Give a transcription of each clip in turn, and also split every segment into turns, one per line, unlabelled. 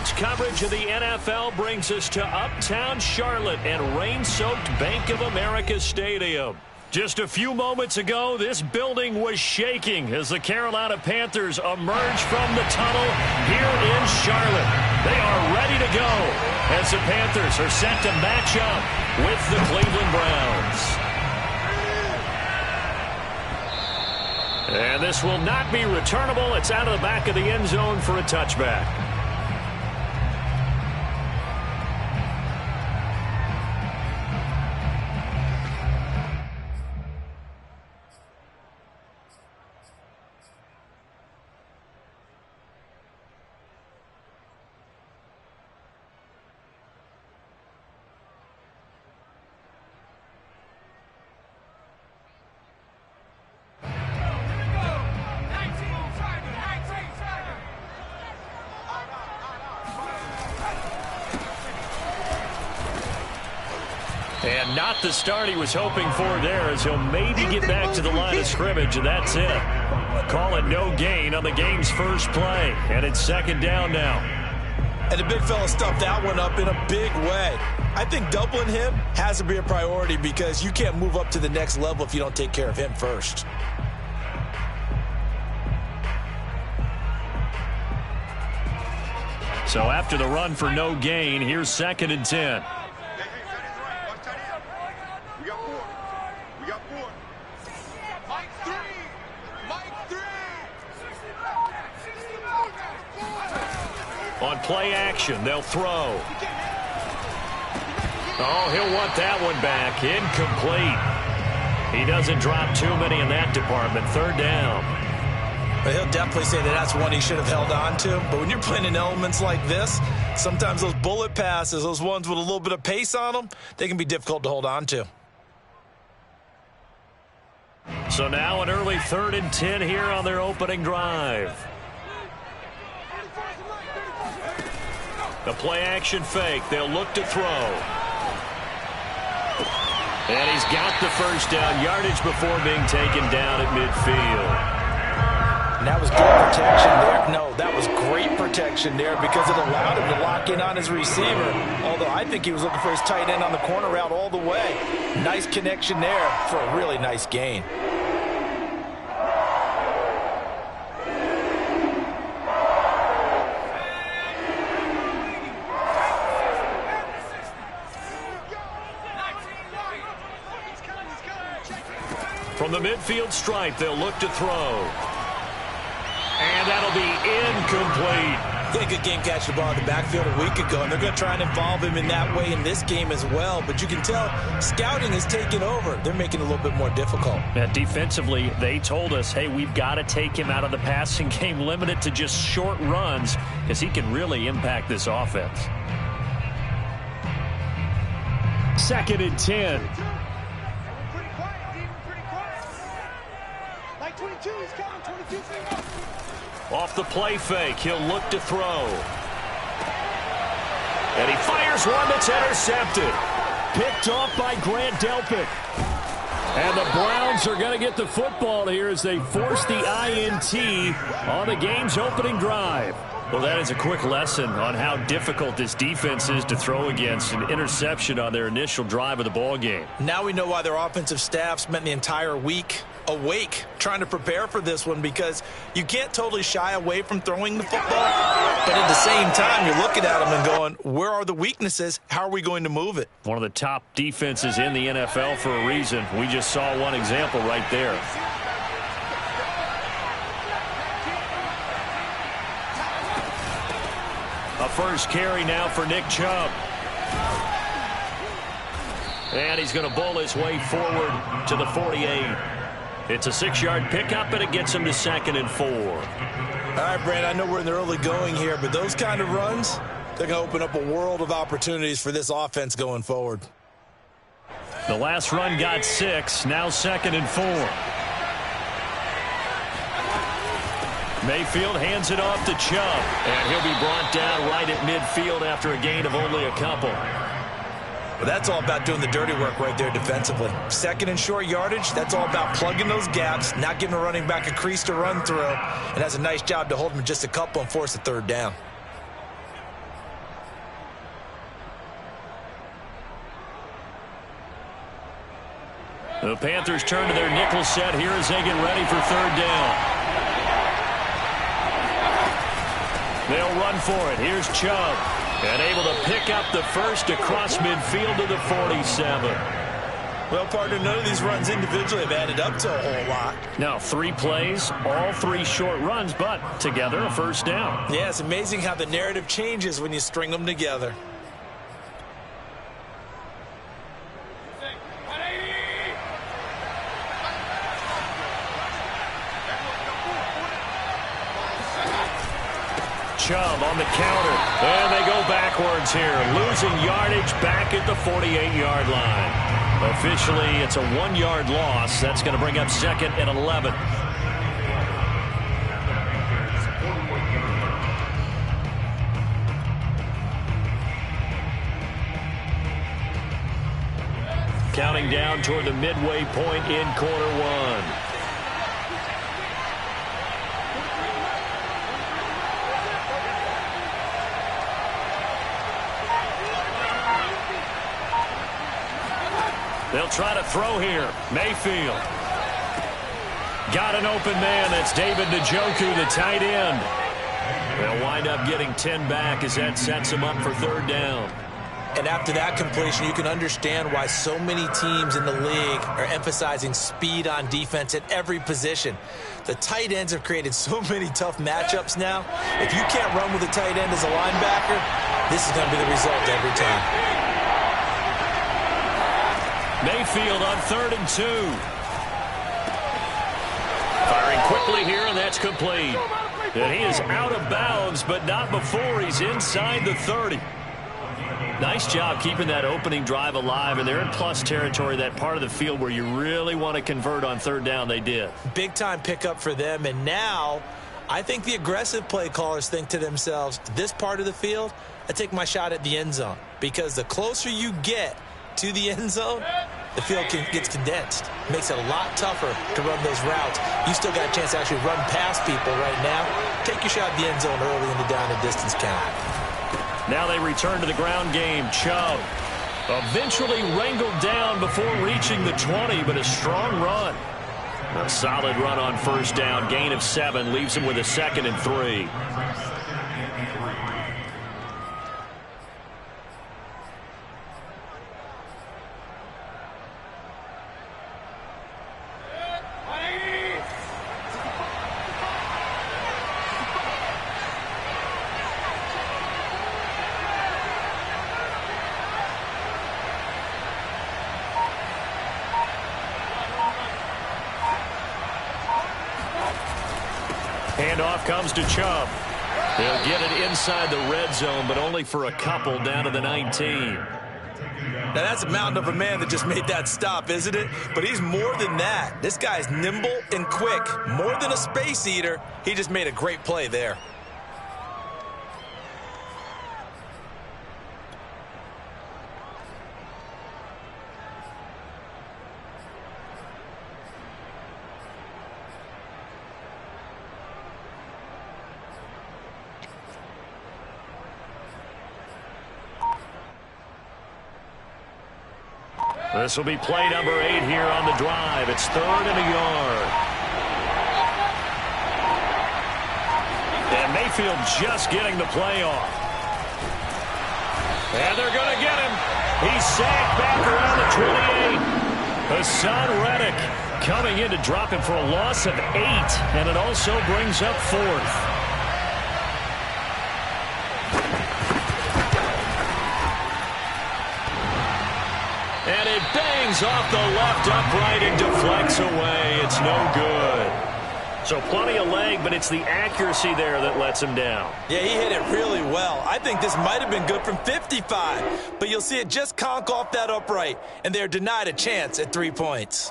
Sports coverage of the NFL brings us to uptown Charlotte and rain-soaked Bank of America Stadium. Just a few moments ago, this building was shaking as the Carolina Panthers emerge from the tunnel here in Charlotte. They are ready to go as the Panthers are set to match up with the Cleveland Browns. And this will not be returnable. It's out of the back of the end zone for a touchback. And not the start he was hoping for there, as he'll maybe get back to the line of scrimmage, and that's it. Call it no gain on the game's first play, and it's second down now.
And the big fella stuffed that one up in a big way. I think doubling him has to be a priority because you can't move up to the next level if you don't take care of him first.
So after the run for no gain, here's second and 10. On play action, they'll throw. Oh, he'll want that one back. Incomplete. He doesn't drop too many in that department. Third down.
But he'll definitely say that that's one he should have held on to. But when you're playing in elements like this, sometimes those bullet passes, those ones with a little bit of pace on them, they can be difficult to hold on to.
So now an early 3rd and 10 here on their opening drive. The play-action fake. They'll look to throw. And he's got the first down yardage before being taken down at midfield.
And that was good protection there. No, that was great protection there because it allowed him to lock in on his receiver. Although I think he was looking for his tight end on the corner route all the way. Nice connection there for a really nice gain.
From the midfield stripe, they'll look to throw. And that'll be incomplete.
He had a good game catching the ball in the backfield a week ago, and they're going to try and involve him in that way in this game as well. But you can tell scouting is taking over. They're making it a little bit more difficult.
Defensively, they told us, hey, we've got to take him out of the passing game, limit it to just short runs, because he can really impact this offense. 2nd and 10. Off the play fake, he'll look to throw. And he fires one that's intercepted. Picked off by Grant Delpit. And the Browns are going to get the football here as they force the INT on the game's opening drive. Well, that is a quick lesson on how difficult this defense is to throw against. An interception on their initial drive of the ball game.
Now we know why their offensive staff spent the entire week awake trying to prepare for this one, because you can't totally shy away from throwing the football, but at the same time you're looking at them and going, where are the weaknesses? How are we going to move it?
One of the top defenses in the NFL for a reason. We just saw one example right there. A first carry now for Nick Chubb. And he's going to bowl his way forward to the 48. It's a 6-yard pickup, and it gets him to 2nd and 4.
All right, Brand, I know we're in the early going here, but those kind of runs, they're going to open up a world of opportunities for this offense going forward.
The last run got 6, now 2nd and 4. Mayfield hands it off to Chubb, and he'll be brought down right at midfield after a gain of only a couple.
Well, that's all about doing the dirty work right there defensively. 2nd and short yardage, that's all about plugging those gaps, not giving a running back a crease to run through, and that's a nice job to hold him just a couple and force a 3rd down.
The Panthers turn to their nickel set here as they get ready for third down. They'll run for it. Here's Chubb. And able to pick up the first across midfield to the 47.
Well, partner, none of these runs individually have added up to a whole lot.
Now, 3 plays, all 3 short runs, but together a first down.
Yeah, it's amazing how the narrative changes when you string them together.
Chubb on the counter, and they go backwards here, losing yardage back at the 48-yard line. Officially, it's a 1-yard loss. That's going to bring up 2nd and 11. Counting down toward the midway point in quarter 1. They'll try to throw here. Mayfield. Got an open man. That's David Njoku, the tight end. They'll wind up getting 10 back as that sets them up for third down.
And after that completion, you can understand why so many teams in the league are emphasizing speed on defense at every position. The tight ends have created so many tough matchups now. If you can't run with a tight end as a linebacker, this is going to be the result every time.
Mayfield on 3rd and 2. Firing quickly here, and that's complete. And he is out of bounds, but not before he's inside the 30. Nice job keeping that opening drive alive, and they're in plus territory, that part of the field where you really want to convert on third down. They did. Big-time pickup for them, and now I think the aggressive play callers think to themselves, this part of the field, I take my shot at the end zone, because the closer you get to the end zone, the field gets condensed. Makes it a lot tougher to run those routes. You still got a chance to actually run past people right now. Take your shot at the end zone early in the down and distance count. Now they return to the ground game. Chubb eventually wrangled down before reaching the 20, but a strong run. A solid run on first down. Gain of 7 leaves him with a 2nd and 3. Handoff comes to Chubb. He'll get it inside the red zone, but only for a couple down to the 19. Now, that's a mountain of a man that just made that stop, isn't it? But he's more than that. This guy's nimble and quick. More than a space eater. He just made a great play there. This will be play number 8 here on the drive. It's 3rd and a yard. And Mayfield just getting the play off. And they're going to get him. He's sacked back around the 28. Hassan Reddick coming in to drop him for a loss of 8. And it also brings up 4th. And it bangs off the left upright and deflects away. It's no good. So plenty of leg, but it's the accuracy there that lets him down. Yeah, he hit it really well. I think this might have been good from 55. But you'll see it just conk off that upright, and they're denied a chance at 3 points.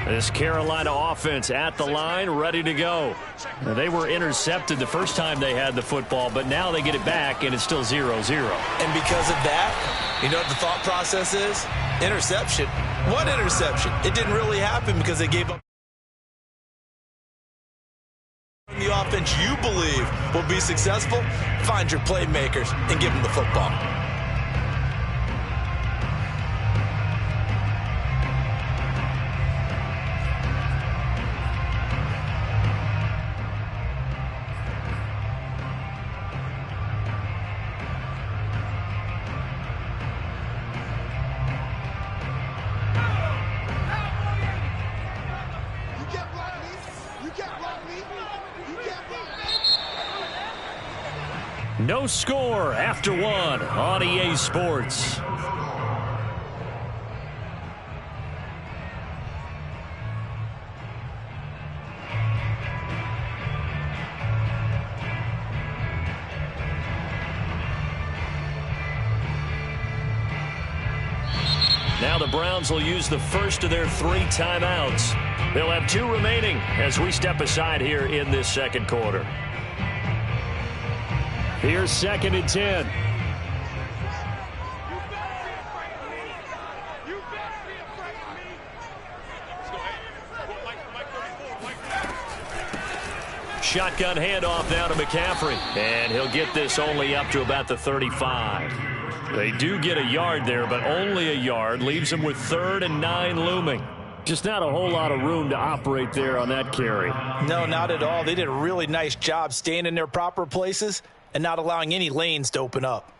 This Carolina offense at the line, ready to go. Now, they were intercepted the first time they had the football, but now they get it back, and it's still 0-0. And because of that, you know what the thought process is? Interception. What interception? It didn't really happen because they gave up.
the offense you believe will be successful, find your playmakers and give them the football.
No score after one on EA Sports. Now the Browns will use the first of their 3 timeouts. They'll have 2 remaining as we step aside here in this second quarter. Here's 2nd and 10. Shotgun handoff now to McCaffrey. And he'll get this only up to about the 35. They do get a yard there, but only a yard. Leaves them with 3rd and 9 looming. Just not a whole lot of room to operate there on that carry.
No, not at all. They did a really nice job staying in their proper places and not allowing any lanes to open up.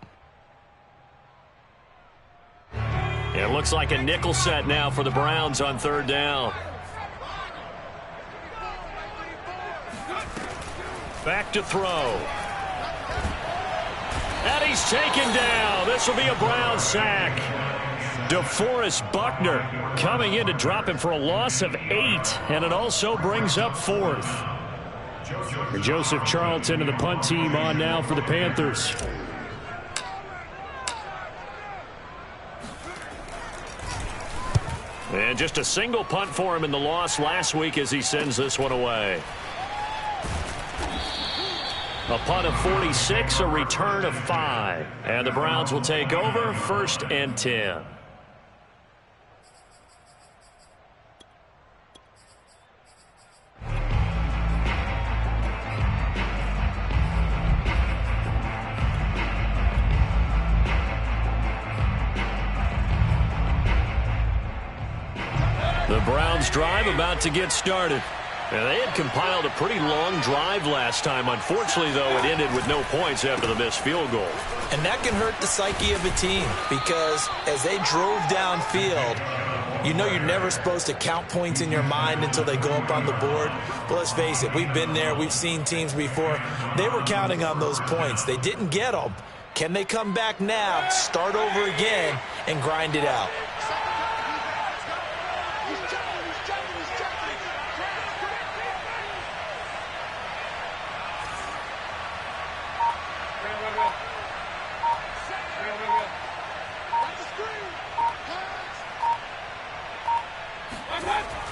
It looks like a nickel set now for the Browns on 3rd down. Back to throw. And he's taken down. This will be a Brown sack. DeForest Buckner coming in to drop him for a loss of 8, and it also brings up 4th. And Joseph Charlton and the punt team on now for the Panthers. And just a single punt for him in the loss last week as he sends this one away. A punt of 46, a return of 5. And the Browns will take over 1st and 10. The Browns drive about to get started. And they had compiled a pretty long drive last time. Unfortunately, though, it ended with no points after the missed field goal.
And that can hurt the psyche of a team because as they drove downfield, you know you're never supposed to count points in your mind until they go up on the board. But let's face it, we've been there. We've seen teams before. They were counting on those points. They didn't get them. Can they come back now, start over again, and grind it out?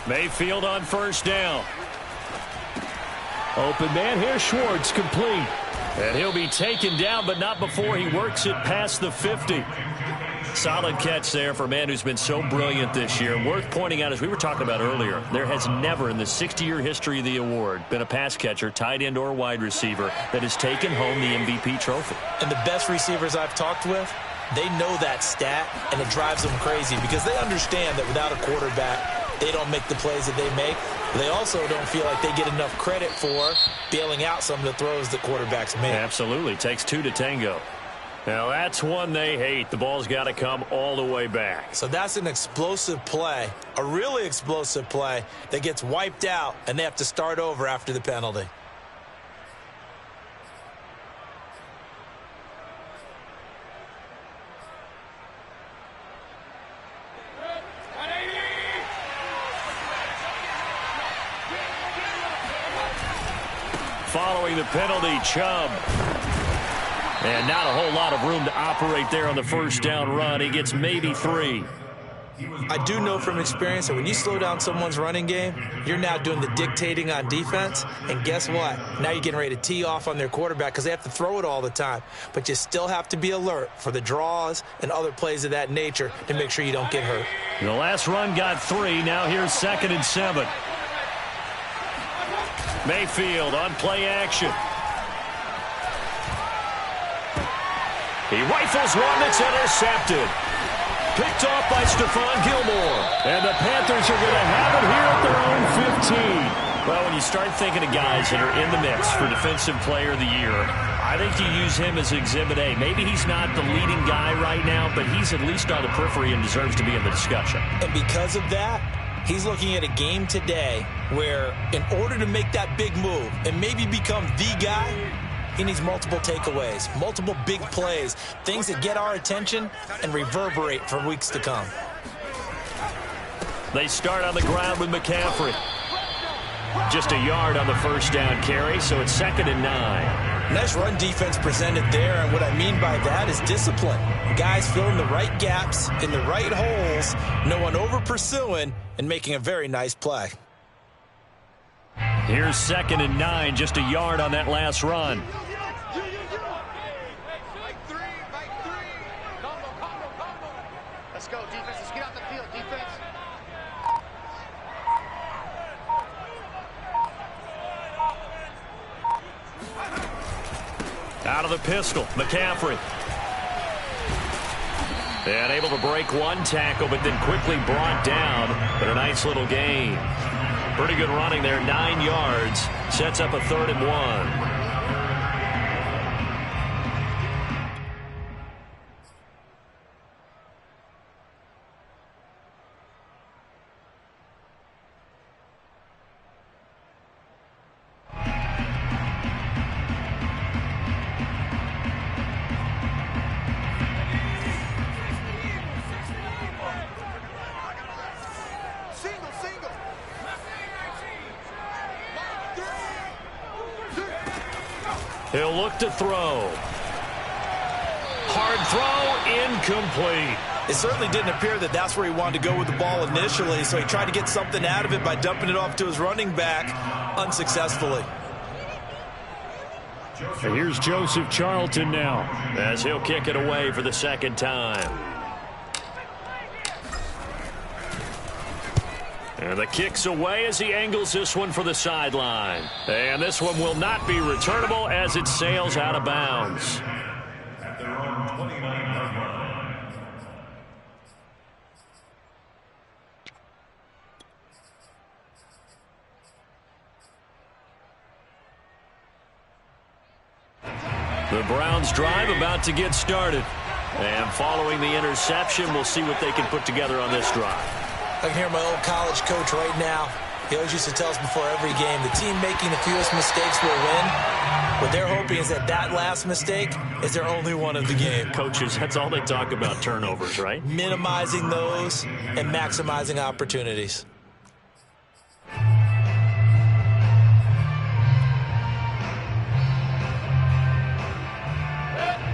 Mayfield on 1st down. Open man here, Schwartz, complete. And he'll be taken down, but not before he works it past the 50. Solid catch there for a man who's been so brilliant this year. Worth pointing out, as we were talking about earlier, there has never in the 60-year history of the award been a pass catcher, tight end or wide receiver that has taken home the MVP trophy.
And the best receivers I've talked with, they know that stat, and it drives them crazy because they understand that without a quarterback, they don't make the plays that they make. They also don't feel like they get enough credit for bailing out some of the throws that quarterbacks make.
Absolutely. Takes 2 to tango. Now, that's one they hate. The ball's got to come all the way back.
So that's an explosive play, a really explosive play that gets wiped out, and they have to start over after the penalty.
Following the penalty, Chubb. And not a whole lot of room to operate there on the 1st down run. He gets maybe 3.
I do know from experience that when you slow down someone's running game, you're now doing the dictating on defense. And guess what? Now you're getting ready to tee off on their quarterback because they have to throw it all the time. But you still have to be alert for the draws and other plays of that nature to make sure you don't get hurt.
The last run got 3. Now here's 2nd and 7. Mayfield on play action. He rifles one that's intercepted. Picked off by Stephon Gilmore. And the Panthers are going to have it here at their own 15. Well, when you start thinking of guys that are in the mix for Defensive Player of the Year, I think you use him as Exhibit A. Maybe he's not the leading guy right now, but he's at least on the periphery and deserves to be in the discussion.
And because of that, he's looking at a game today where in order to make that big move and maybe become the guy, he needs multiple takeaways, multiple big plays, things that get our attention and reverberate for weeks to come.
They start on the ground with McCaffrey. Just a yard on the first down carry, so it's 2nd and 9.
Nice run defense presented there, and what I mean by that is discipline. Guys filling the right gaps in the right holes, no one over-pursuing, and making a very nice play.
Here's 2nd and 9, just a yard on that last run.
Let's go, defense. Let's get out the field, defense.
Out of the pistol, McCaffrey. And able to break one tackle, but then quickly brought down. But a nice little gain. Pretty good running there, 9 yards. Sets up a 3rd and 1. He'll look to throw. Hard throw, incomplete.
It certainly didn't appear that that's where he wanted to go with the ball initially, so he tried to get something out of it by dumping it off to his running back unsuccessfully.
And here's Joseph Charlton now, as he'll kick it away for the 2nd time. And the kick's away as he angles this one for the sideline. And this one will not be returnable as it sails out of bounds.
At their own 29-yard line.
The Browns drive about to get started. And following the interception, we'll see what they can put together on this drive.
I can hear my old college coach right now. He always used to tell us before every game, the team making the fewest mistakes will win. What they're hoping is that that last mistake is their only one of the game.
Coaches, that's all they talk about, turnovers, right?
Minimizing those and maximizing opportunities.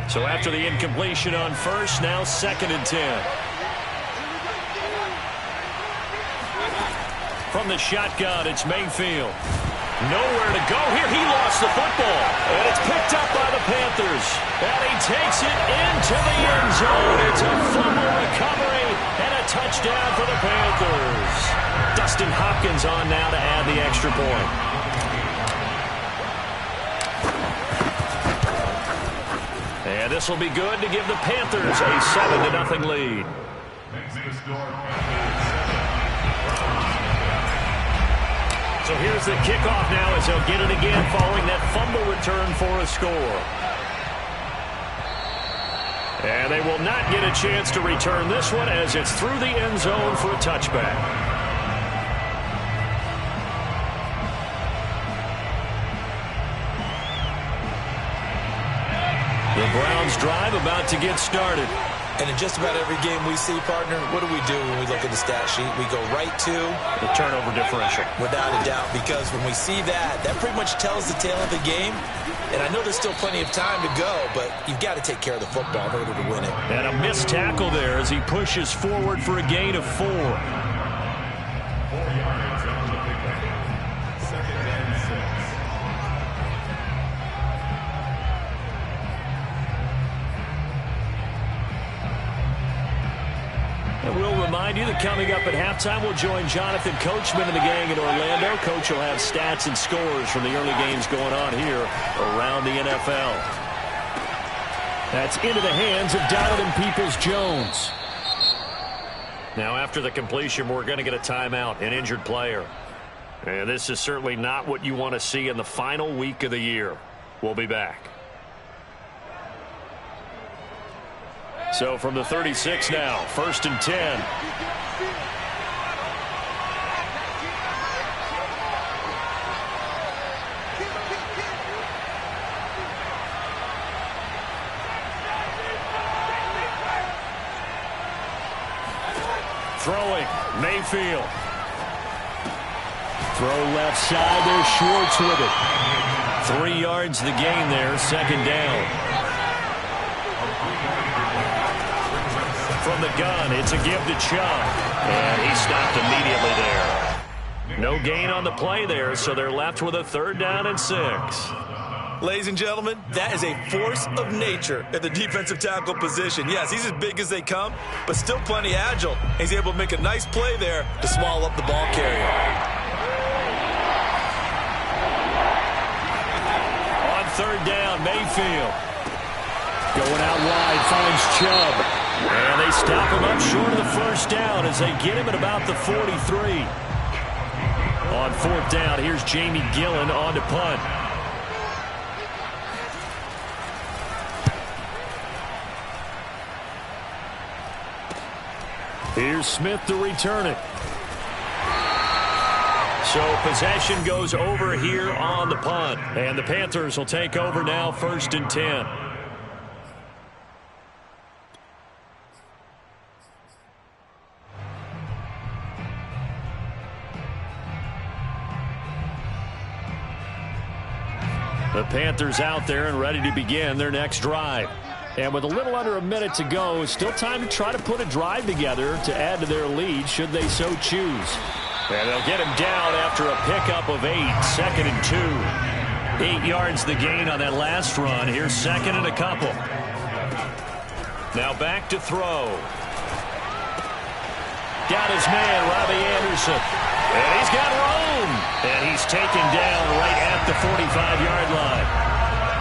So after the incompletion on first, now 2nd and 10. From the shotgun, it's Mayfield. Nowhere to go here. He lost the football. And it's picked up by the Panthers. And he takes it into the end zone. It's a fumble recovery and a touchdown for the Panthers. Dustin Hopkins on now to add the extra point. And this will be good to give the Panthers a 7-0 lead. So here's the kickoff now as they'll get it again following that fumble return for a score. And they will not get a chance to return this one as it's through the end zone for a touchback. The Browns drive about to get started.
And in just about every game we see, partner, what do we do when we look at the stat sheet? We go right to
the turnover differential.
Without a doubt, because when we see that, that pretty much tells the tale of the game. And I know there's still plenty of time to go, but you've got to take care of the football in order to win it.
And a missed tackle there as he pushes forward for a gain of 4.
4 yards on the pickup. 2nd and 6.
And we'll remind remind you that coming up at halftime, we'll join Jonathan Coachman and the gang in Orlando. Coach will have stats and scores from the early games going on here around the NFL. That's into the hands of Donovan Peoples-Jones. Now, after the completion, we're going to get a timeout, an injured player. And this is certainly not what you want to see in the final week of the year. We'll be back. So from the 36 now, 1st and 10. Throwing, Mayfield. Throw left side, there's Schwartz with it. 3 yards the gain there, 2nd down. From the gun, it's a give to Chubb. And he stopped immediately there. No gain on the play there, so they're left with a 3rd down and 6.
Ladies and gentlemen, that is a force of nature at the defensive tackle position. Yes, he's as big as they come, but still plenty agile. He's able to make a nice play there to swallow up the ball carrier.
On 3rd down, Mayfield. Going out wide, finds Chubb. And they stop him up short of the 1st down as they get him at about the 43. On 4th down, here's Jamie Gillen on to punt. Here's Smith to return it. So possession goes over here on the punt. And the Panthers will take over now, 1st and 10. The Panthers out there and ready to begin their next drive. And with a little under a minute to go, still time to try to put a drive together to add to their lead should they so choose. And they'll get him down after a pickup of 8, 2nd and 2. 8 yards the gain on that last run. Here's 2nd and a couple. Now back to throw. Got his man, Robbie Anderson. And he's got room. And he's taken down right at the 45-yard line.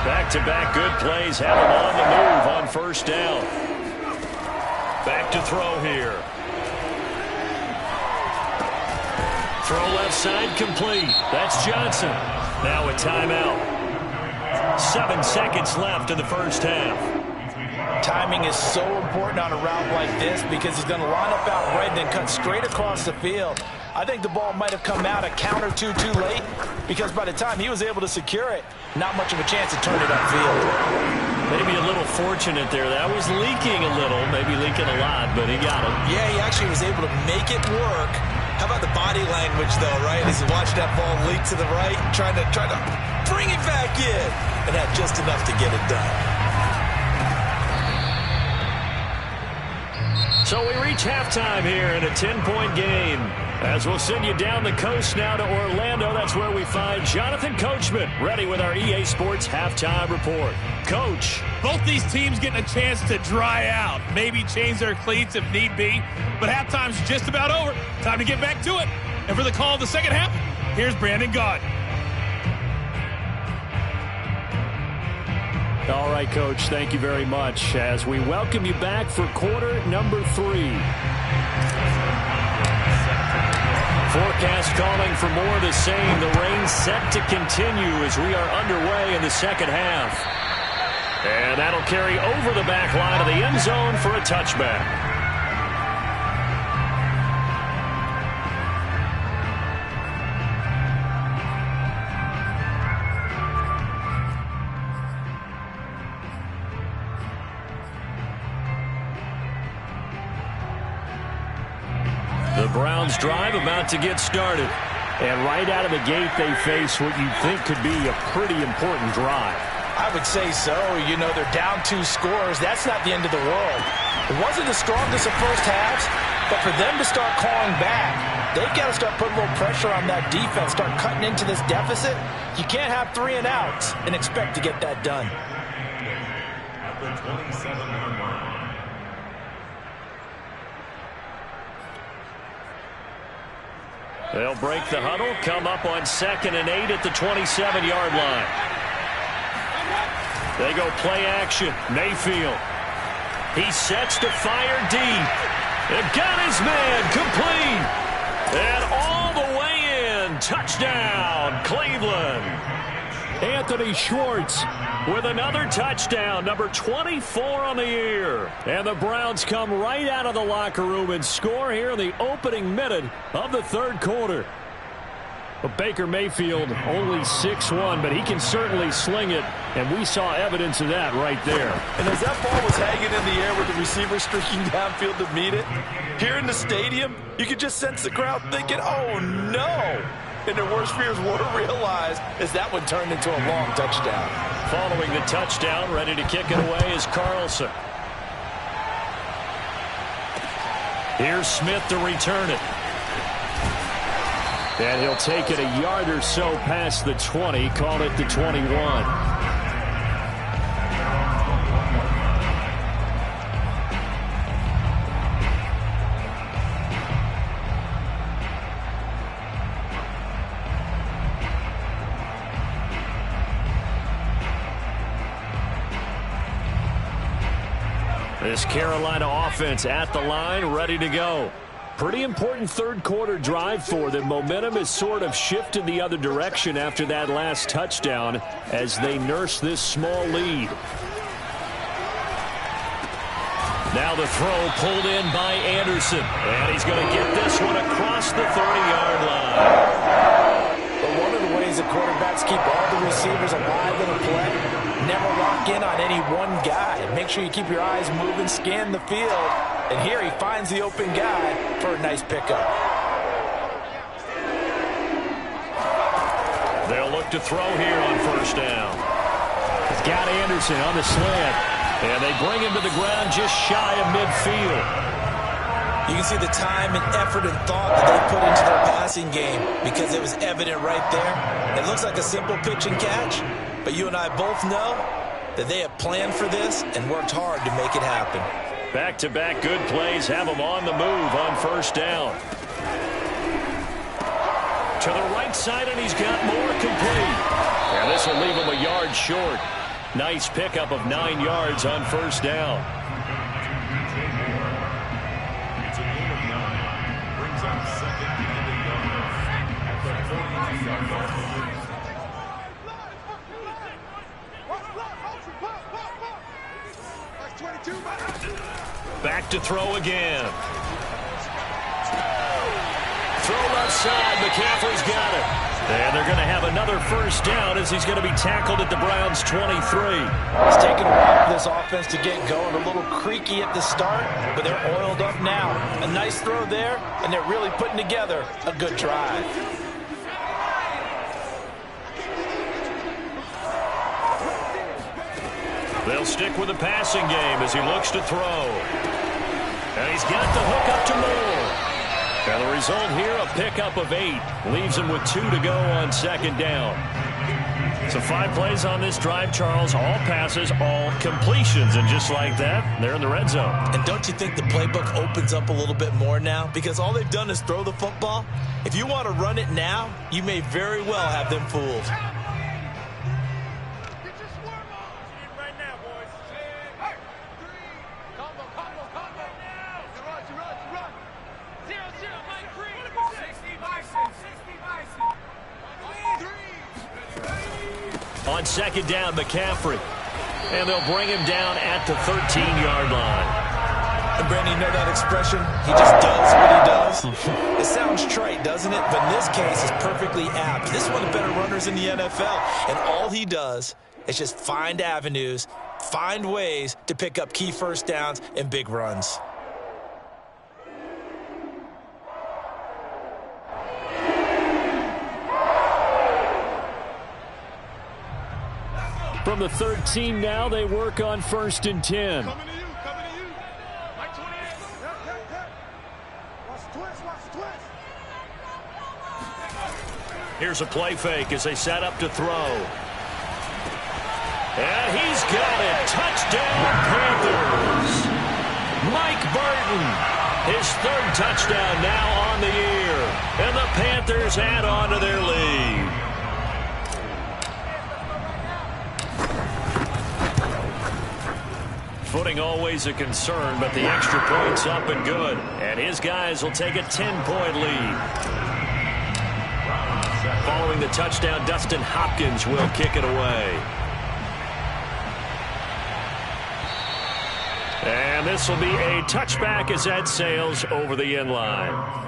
Back-to-back good plays have him on the move on 1st down. Back to throw here. Throw left side complete. That's Johnson. Now a timeout. 7 seconds left in the 1st half.
Timing is so important on a route like this because he's going to line up out right and then cut straight across the field. I think the ball might have come out a count or two too late because by the time he was able to secure it, not much of a chance to turn it upfield.
Maybe a little fortunate there. That was leaking a little, maybe leaking a lot, but he got it.
Yeah, he actually was able to make it work. How about the body language, though, right? As he watched that ball leak to the right, trying to bring it back in, and had just enough to get it done.
So we reach halftime here in a 10-point game. As we'll send you down the coast now to Orlando, that's where we find Jonathan Coachman, ready with our EA Sports Halftime Report. Coach.
Both these teams getting a chance to dry out, maybe change their cleats if need be, but halftime's just about over. Time to get back to it. And for the call of the 2nd half, here's Brandon Gaudin.
All right, Coach, thank you very much as we welcome you back for quarter number 3. Forecast calling for more of the same. The rain set to continue as we are underway in the 2nd half. And that'll carry over the back line of the end zone for a touchback. The Browns drive about to get started. And right out of the gate, they face what you think could be a pretty important drive.
I would say so. You know, they're down 2 scores. That's not the end of the world. It wasn't the strongest of first halves, but for them to start clawing back, they've got to start putting a little pressure on that defense, start cutting into this deficit. You can't have 3 and outs and expect to get that done.
They'll break the huddle, come up on 2nd and 8 at the 27-yard line. They go play action. Mayfield. He sets to fire deep. And got his man complete. And all the way in. Touchdown, Cleveland. Anthony Schwartz with another touchdown, number 24 on the year. And the Browns come right out of the locker room and score here in the opening minute of the third quarter. But Baker Mayfield only 6'1", but he can certainly sling it, and we saw evidence of that right there.
And as that ball was hanging in the air with the receiver streaking downfield to meet it, here in the stadium, you could just sense the crowd thinking, oh, no. And their worst fears were realized as that one turned into a long touchdown.
Following the touchdown, ready to kick it away is Carlson. Here's Smith to return it. And he'll take it a yard or so past the 20, call it the 21. This Carolina offense at the line, ready to go. Pretty important third quarter drive for them. Momentum has sort of shifted the other direction after that last touchdown as they nurse this small lead. Now the throw pulled in by Anderson. And he's going to get this one across the 30-yard line.
But one of the ways the quarterbacks keep all the receivers alive in a play, never lock in on any one guy. Make sure you keep your eyes moving, scan the field. And here he finds the open guy for a nice pickup.
They'll look to throw here on first down. He's got Anderson on the slant. And they bring him to the ground just shy of midfield.
You can see the time and effort and thought that they put into their passing game because it was evident right there. It looks like a simple pitch and catch, but you and I both know that they have planned for this and worked hard to make it happen.
Back-to-back good plays have him on the move on first down. To the right side, and he's got more complete. And this will leave him a yard short. Nice pickup of 9 yards on first down.
It's a gain of 9. Brings up 2nd and 8 at the 42-yard line.
Back to throw again. Throw left side. McCaffrey's got it. And they're going to have another first down as he's going to be tackled at the Browns' 23.
It's taken a while for this offense to get going. A little creaky at the start, but they're oiled up now. A nice throw there, and they're really putting together a good drive.
They'll stick with the passing game as he looks to throw. And he's got the hook up to Moore. And the result here, a pickup of 8. Leaves him with 2 to go on second down. So 5 plays on this drive, Charles. All passes, all completions. And just like that, they're in the red zone.
And don't you think the playbook opens up a little bit more now? Because all they've done is throw the football. If you want to run it now, you may very well have them fooled.
On second down, McCaffrey. And they'll bring him down at the 13-yard line.
And Brandon, you know that expression? He just does what he does. It sounds trite, doesn't it? But in this case, it's perfectly apt. This is one of the better runners in the NFL. And all he does is just find avenues, find ways to pick up key first downs and big runs.
From the 13 now, they work on 1st and 10.
Coming to you. Like 28. Watch the twist.
Here's a play fake as they set up to throw. And he's got it. Touchdown, Panthers. Mike Burton, his 3rd touchdown now on the year. And the Panthers Panthers add on to their lead. Footing always a concern, but the extra point's up and good. And his guys will take a 10-point lead. Following the touchdown, Dustin Hopkins will kick it away. And this will be a touchback as that sails over the end line.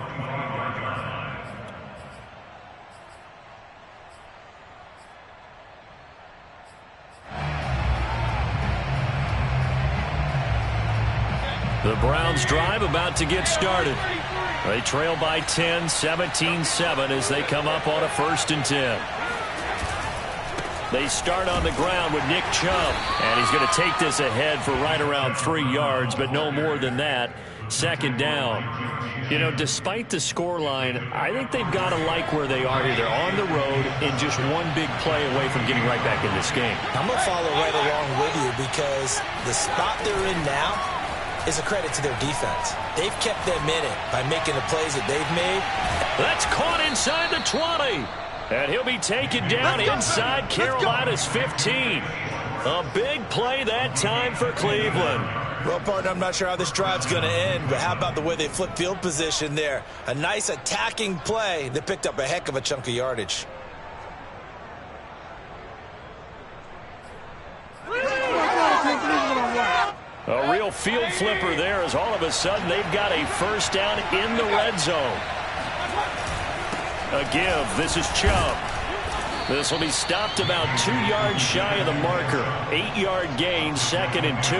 The Browns drive about to get started. They trail by 10, 17-7 as they come up on a 1st and 10. They start on the ground with Nick Chubb, and he's going to take this ahead for right around 3 yards, but no more than that. 2nd down. You know, despite the scoreline, I think they've got to like where they are here. They're on the road and just one big play away from getting right back in this game.
I'm going to follow right along with you because the spot they're in now is a credit to their defense. They've kept them in it by making the plays that they've made.
That's caught inside the 20. And he'll be taken down inside Carolina's 15. A big play that time for Cleveland.
Well, partner, I'm not sure how this drive's going to end, but how about the way they flip field position there? A nice attacking play that picked up a heck of a chunk of yardage.
A real field flipper there as all of a sudden they've got a 1st down in the red zone. A give. This is Chubb. This will be stopped about 2 yards shy of the marker. 8-yard gain, 2nd and 2.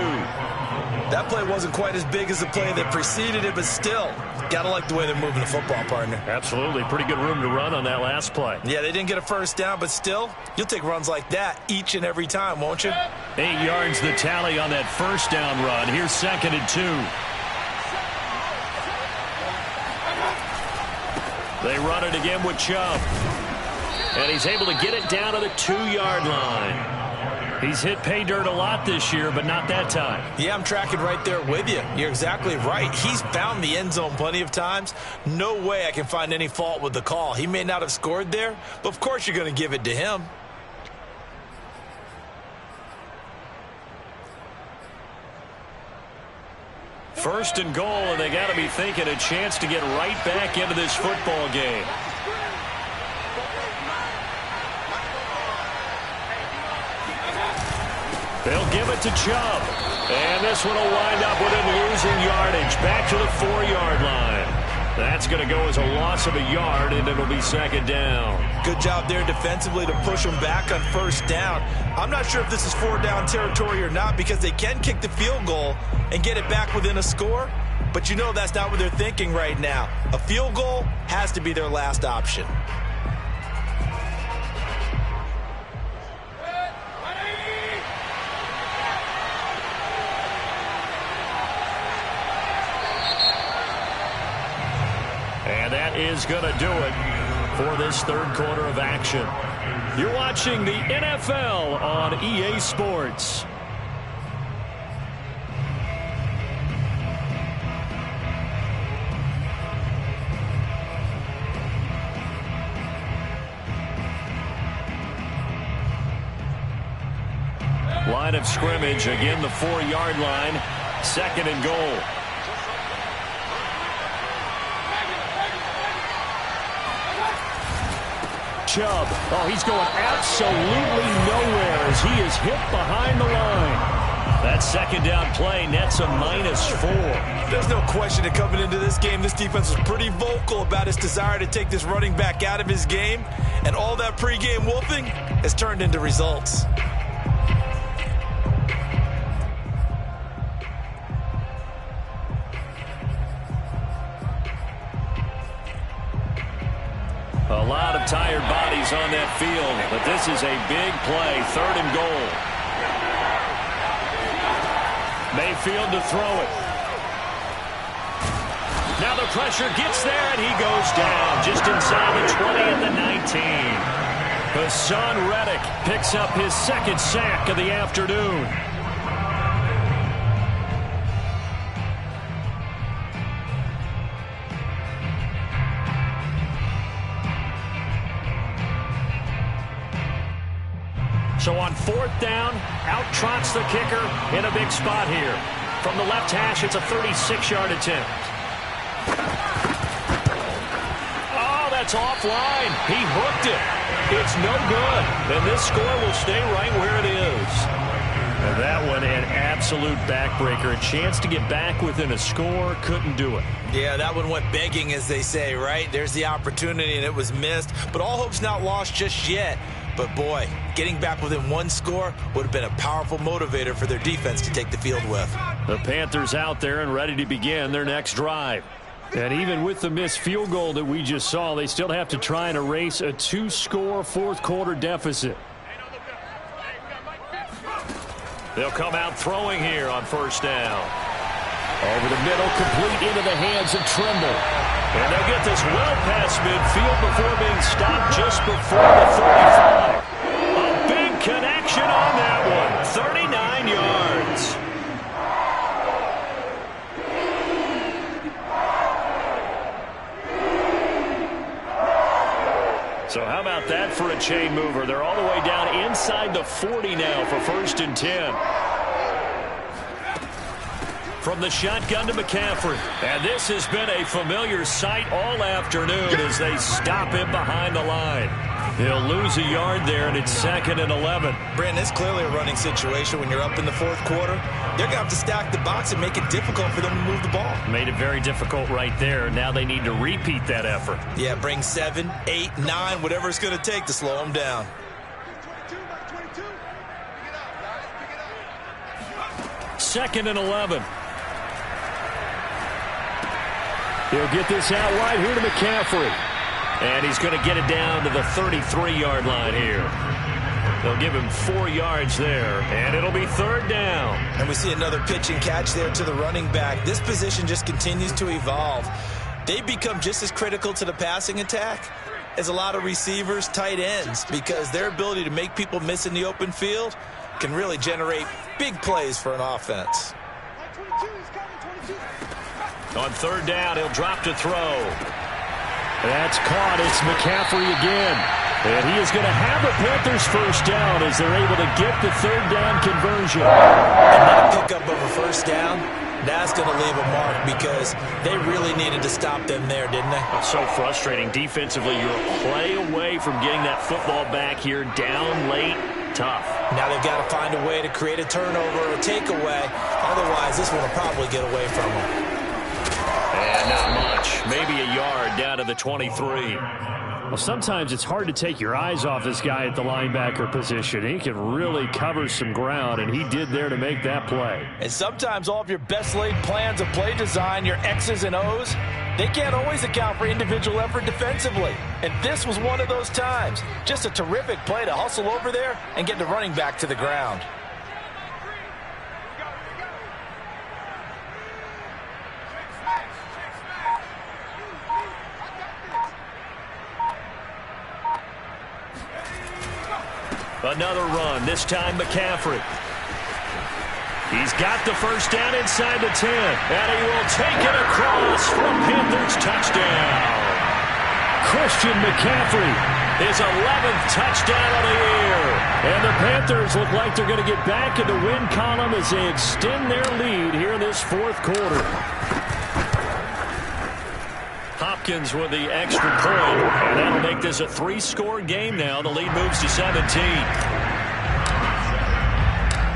That play wasn't quite as big as the play that preceded it, but still, got to like the way they're moving the football, partner.
Absolutely. Pretty good room to run on that last play.
Yeah, they didn't get a 1st down, but still, you'll take runs like that each and every time, won't you?
8 yards the tally on that 1st down run. Here's 2nd and 2. They run it again with Chubb. And he's able to get it down to the 2-yard line. He's hit pay dirt a lot this year, but not that time.
Yeah, I'm tracking right there with you. You're exactly right. He's found the end zone plenty of times. No way I can find any fault with the call. He may not have scored there, but of course you're going to give it to him.
First and goal, and they got to be thinking a chance to get right back into this football game. They'll give it to Chubb. And this one will wind up with him losing yardage. Back to the 4-yard line. That's going to go as a loss of a yard, and it'll be 2nd down.
Good job there defensively to push them back on 1st down. I'm not sure if this is 4-down territory or not because they can kick the field goal and get it back within a score. But you know that's not what they're thinking right now. A field goal has to be their last option.
And that is going to do it for this 3rd quarter of action. You're watching the NFL on EA Sports. Line of scrimmage, again the 4-yard line, 2nd and goal. Chubb. Oh, he's going absolutely nowhere as he is hit behind the line. That 2nd down play nets a -4.
There's no question that coming into this game, this defense was pretty vocal about its desire to take this running back out of his game, and all that pregame wolfing has turned into results.
A lot of tired bodies on that field, but this is a big play, 3rd and goal. Mayfield to throw it. Now the pressure gets there, and he goes down just inside the 20 at the 19. Hassan Reddick picks up his 2nd sack of the afternoon. So on 4th down, out trots the kicker in a big spot here. From the left hash, it's a 36-yard attempt. Oh, that's offline. He hooked it. It's no good. And this score will stay right where it is. And that one, an absolute backbreaker. A chance to get back within a score, couldn't do it.
Yeah, that one went begging, as they say, right? There's the opportunity, and it was missed. But all hope's not lost just yet. But, boy, getting back within one score would have been a powerful motivator for their defense to take the field with.
The Panthers out there and ready to begin their next drive. And even with the missed field goal that we just saw, they still have to try and erase a 2-score fourth-quarter deficit. They'll come out throwing here on 1st down. Over the middle, complete into the hands of Trimble. And they'll get this well past midfield before being stopped just before the 35. A big connection on that one. 39 yards. So how about that for a chain mover? They're all the way down inside the 40 now for 1st and 10. From the shotgun to McCaffrey. And this has been a familiar sight all afternoon as they stop him behind the line. He'll lose a yard there, and it's 2nd and 11.
Brandon, it's clearly a running situation when you're up in the 4th quarter. They're going to have to stack the box and make it difficult for them to move the ball.
Made it very difficult right there. Now they need to repeat that effort.
Yeah, bring 7, 8, 9, whatever it's going to take to slow them down.
2nd and 11. He'll get this out wide here to McCaffrey. And he's going to get it down to the 33-yard line here. They'll give him 4 yards there, and it'll be 3rd down.
And we see another pitch and catch there to the running back. This position just continues to evolve. They become just as critical to the passing attack as a lot of receivers, tight ends, because their ability to make people miss in the open field can really generate big plays for an offense.
On 3rd down, he'll drop to throw. That's caught. It's McCaffrey again. And he is going to have the Panthers 1st down as they're able to get the 3rd down conversion.
And that pickup of a 1st down, that's going to leave a mark because they really needed to stop them there, didn't they?
It's so frustrating. Defensively, you're a play away from getting that football back here down late. Tough. Now
they've got to find a way to create a turnover or takeaway. Otherwise, this one will probably get away from them.
And not much. Maybe a yard down to the 23. Well, sometimes it's hard to take your eyes off this guy at the linebacker position. He can really cover some ground, and he did there to make that play.
And sometimes all of your best laid plans of play design, your X's and O's, they can't always account for individual effort defensively. And this was one of those times. Just a terrific play to hustle over there and get the running back to the ground.
Another run, this time McCaffrey. He's got the 1st down inside the 10, and he will take it across for a Panthers touchdown. Christian McCaffrey, his 11th touchdown of the year. And the Panthers look like they're going to get back in the win column as they extend their lead here in this 4th quarter. Hopkins with the extra point, and that'll make this a 3-score game now. The lead moves to 17.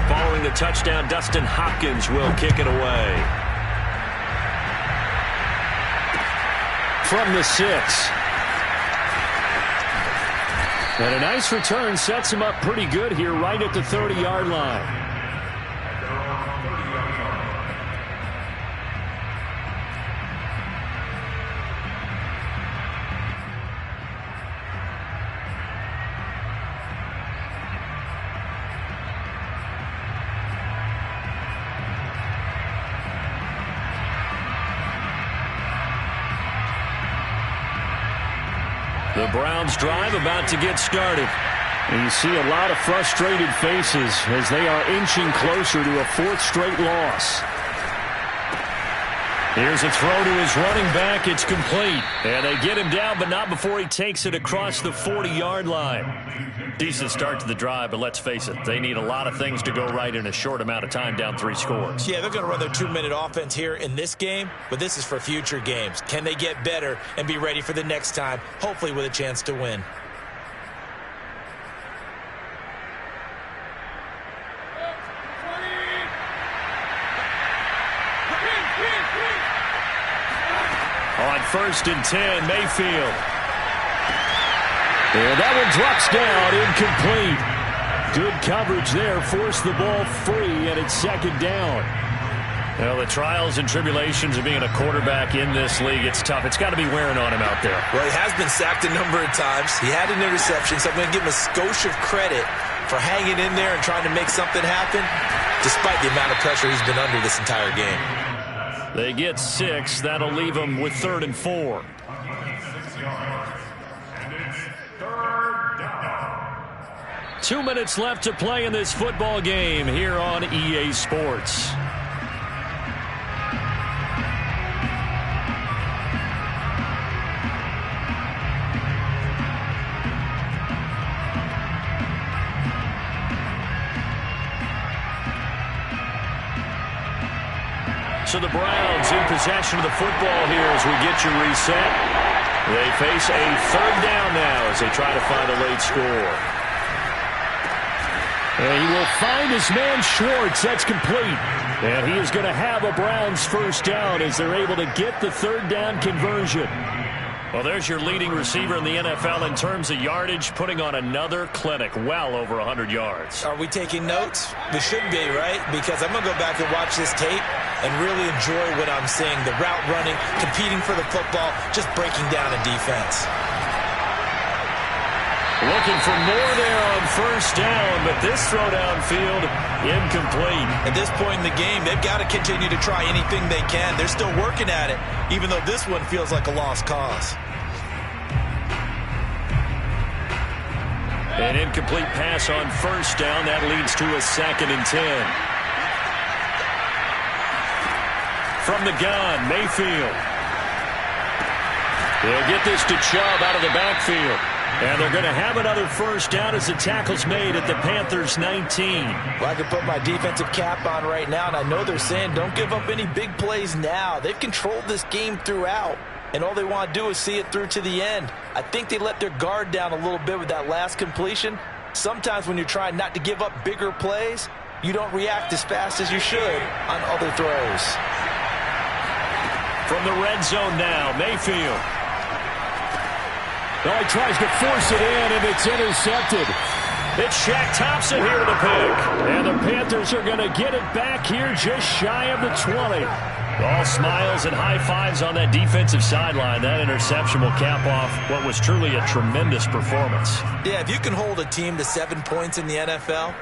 Following the touchdown, Dustin Hopkins will kick it away. From the 6. And a nice return sets him up pretty good here right at the 30-yard line. The Browns drive about to get started. And you see a lot of frustrated faces as they are inching closer to a 4th straight loss. Here's a throw to his running back. It's complete. And they get him down, but not before he takes it across the 40-yard line. Decent start to the drive, but let's face it, they need a lot of things to go right in a short amount of time, down 3 scores.
Yeah, they're going to run their 2-minute offense here in this game, but this is for future games. Can they get better and be ready for the next time, hopefully with a chance to win?
On 1st and 10, Mayfield. And that one drops down, incomplete. Good coverage there, forced the ball free, and it's 2nd down. Well, the trials and tribulations of being a quarterback in this league, it's tough. It's got to be wearing on him out there.
Well, he has been sacked a number of times. He had an interception, so I'm going to give him a skosh of credit for hanging in there and trying to make something happen, despite the amount of pressure he's been under this entire game.
They get 6. That'll leave them with 3rd and 4.
6 yards. And it's 3rd down.
2 minutes left to play in this football game here on EA Sports. So the Browns in possession of the football here as we get you reset. They face a 3rd down now as they try to find a late score. And he will find his man Schwartz. That's complete. And he is going to have a Browns 1st down as they're able to get the 3rd down conversion. Well, there's your leading receiver in the NFL in terms of yardage, putting on another clinic, well over 100 yards.
Are we taking notes? We should be, right? Because I'm going to go back and watch this tape and really enjoy what I'm seeing. The route running, competing for the football, just breaking down a defense.
Looking for more there on 1st down, but this throw downfield, incomplete.
At this point in the game, they've got to continue to try anything they can. They're still working at it, even though this one feels like a lost cause.
An incomplete pass on 1st down. That leads to a 2nd and 10. From the gun, Mayfield. They'll get this to Chubb out of the backfield. And they're going to have another 1st down as the tackle's made at the Panthers' 19.
Well, I can put my defensive cap on right now, and I know they're saying don't give up any big plays now. They've controlled this game throughout, and all they want to do is see it through to the end. I think they let their guard down a little bit with that last completion. Sometimes when you're trying not to give up bigger plays, you don't react as fast as you should on other throws.
From the red zone now, Mayfield. Oh, he tries to force it in, and it's intercepted. It's Shaq Thompson here to pick. And the Panthers are going to get it back here just shy of the 20. All smiles and high fives on that defensive sideline. That interception will cap off what was truly a tremendous performance.
Yeah, if you can hold a team to 7 points in the NFL,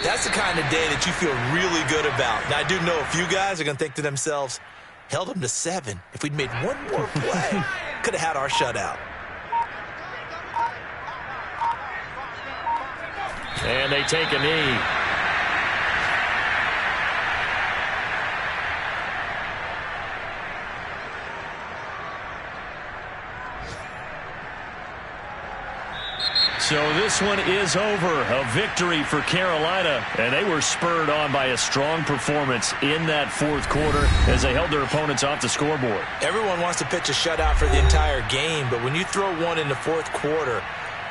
that's the kind of day that you feel really good about. Now, I do know a few guys are going to think to themselves, held them to 7. If we'd made one more play, could have had our shutout.
And they take a knee. So this one is over. A victory for Carolina. And they were spurred on by a strong performance in that 4th quarter as they held their opponents off the scoreboard.
Everyone wants to pitch a shutout for the entire game, but when you throw one in the 4th quarter,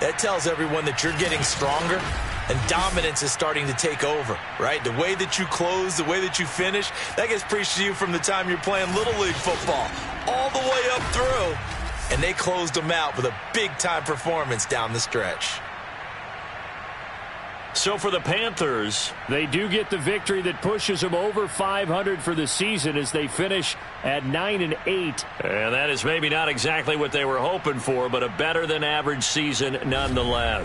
that tells everyone that you're getting stronger and dominance is starting to take over, right? The way that you close, the way that you finish, that gets preached to you from the time you're playing Little League football all the way up through. And they closed them out with a big-time performance down the stretch.
So for the Panthers, they do get the victory that pushes them over 500 for the season as they finish at 9-8. And that is maybe not exactly what they were hoping for, but a better-than-average season nonetheless.